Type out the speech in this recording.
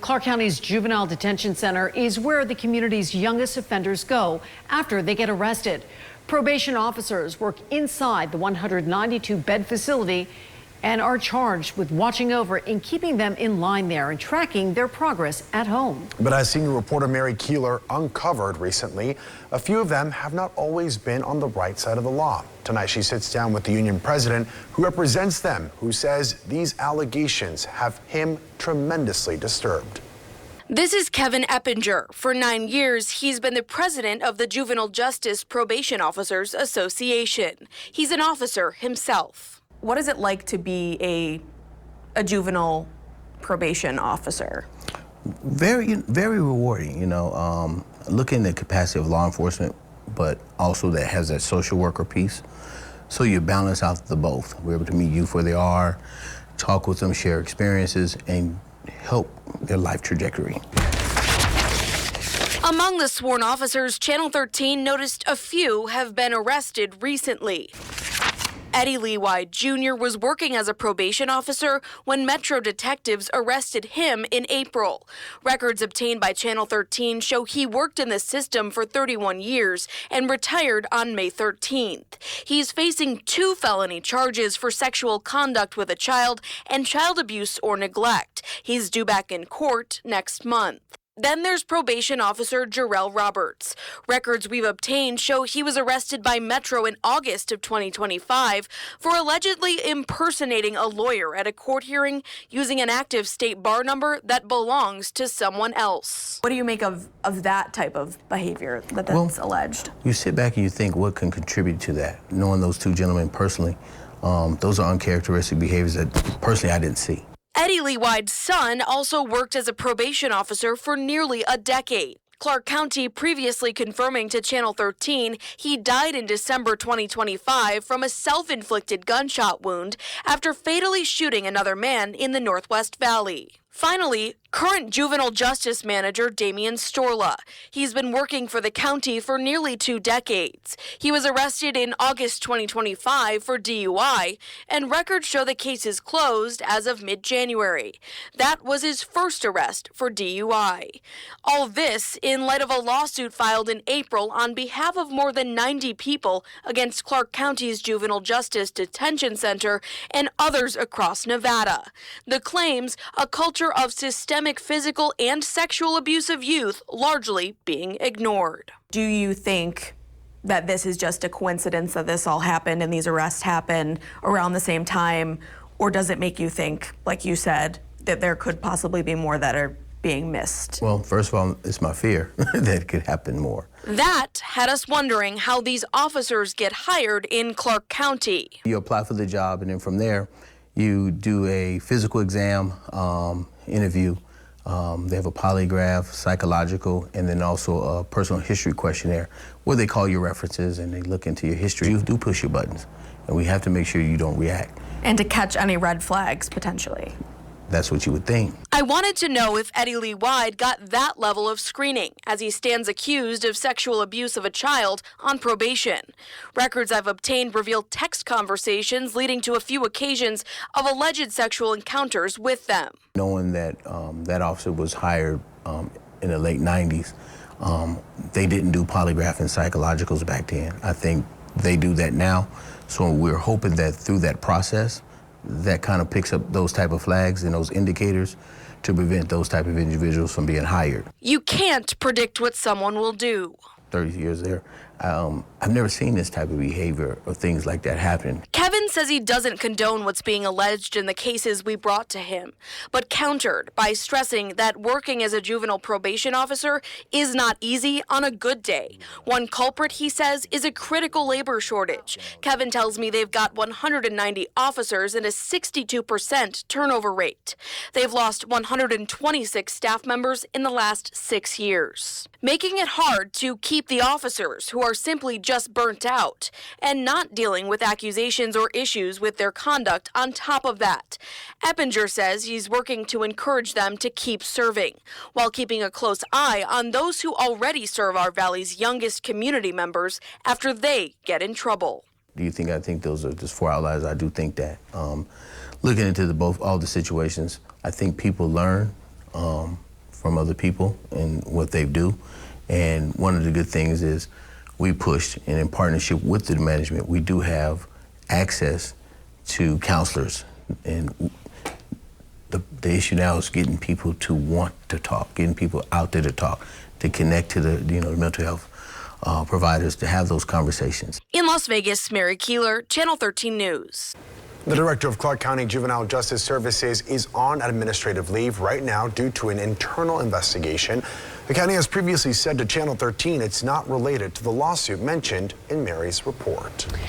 Clark County's Juvenile Detention Center is where the community's youngest offenders go after they get arrested. Probation officers work inside the 192-bed facility and are charged with watching over and keeping them in line there and tracking their progress at home. But as senior reporter Mary Keeler uncovered recently, a few of them have not always been on the right side of the law. Tonight she sits down with the union president who represents them, who says these allegations have him tremendously disturbed. This is Kevin Eppinger. For 9 years, he's been the president of the Juvenile Justice Probation Officers Association. He's an officer himself. What is it like to be a juvenile probation officer? Very rewarding, you know, looking at the capacity of law enforcement, but also that has that social worker piece. So you balance out the both. We're able to meet youth where they are, talk with them, share experiences, and help their life trajectory. Among the sworn officers, Channel 13 noticed a few have been arrested recently. Eddie Lee White Jr. was working as a probation officer when Metro detectives arrested him in April. Records obtained by Channel 13 show he worked in the system for 31 years and retired on May 13th. He's facing 2 felony charges for sexual conduct with a child and child abuse or neglect. He's due back in court next month. Then there's probation officer Jarrell Roberts. Records we've obtained show he was arrested by Metro in August of 2025 for allegedly impersonating a lawyer at a court hearing using an active state bar number that belongs to someone else. What do you make of that type of behavior that's alleged? You sit back and you think what can contribute to that. Knowing those 2 gentlemen personally, those are uncharacteristic behaviors that personally I didn't see. Eddie Lee White's son also worked as a probation officer for nearly a decade. Clark County previously confirming to Channel 13 he died in December 2025 from a self-inflicted gunshot wound after fatally shooting another man in the Northwest Valley. Finally, current juvenile justice manager Damian Storla. He's been working for the county for nearly 2 decades. He was arrested in August 2025 for DUI, and records show the case is closed as of mid-January. That was his first arrest for DUI. All this in light of a lawsuit filed in April on behalf of more than 90 people against Clark County's Juvenile Justice Detention Center and others across Nevada. The claims, a culture of systemic physical and sexual abuse of youth largely being ignored. Do you think that this is just a coincidence that this all happened and these arrests happen around the same time? Or does it make you think, like you said, that there could possibly be more that are being missed? Well, first of all, it's my fear that it could happen more. That had us wondering how these officers get hired in Clark County. You apply for the job, and then from there, you do a physical exam, interview. They have a polygraph, psychological, and then also a personal history questionnaire where they call your references and they look into your history. You do push your buttons, and we have to make sure you don't react. And to catch any red flags, potentially. That's what you would think. I wanted to know if Eddie Lee White got that level of screening as he stands accused of sexual abuse of a child on probation. Records I've obtained reveal text conversations leading to a few occasions of alleged sexual encounters with them. Knowing that that officer was hired in the late 90s, they didn't do polygraph and psychologicals back then. I think they do that now. So we're hoping that through that process, that kind of picks up those type of flags and those indicators to prevent those type of individuals from being hired. You can't predict what someone will do. 30 years there, I've never seen this type of behavior or things like that happen. Kevin says he doesn't condone what's being alleged in the cases we brought to him, but countered by stressing that working as a juvenile probation officer is not easy on a good day. One culprit, he says, is a critical labor shortage. Kevin tells me they've got 190 officers and a 62% turnover rate. They've lost 126 staff members in the last 6 years, making it hard to keep the officers who are simply just burnt out and not dealing with accusations or issues with their conduct on top of that. Eppinger says he's working to encourage them to keep serving while keeping a close eye on those who already serve our valley's youngest community members after they get in trouble. Do you think I think those are just 4 outliers? I do think that. Looking into all the situations, I think people learn. from other people and what they do. And one of the good things is we pushed, and in partnership with the management, we do have access to counselors. And the issue now is getting people to want to talk, getting people out there to talk, to connect to the the mental health providers, to have those conversations. In Las Vegas, Mary Keeler, Channel 13 News. The director of Clark County Juvenile Justice Services is on administrative leave right now due to an internal investigation. The county has previously said to Channel 13 it's not related to the lawsuit mentioned in Mary's report.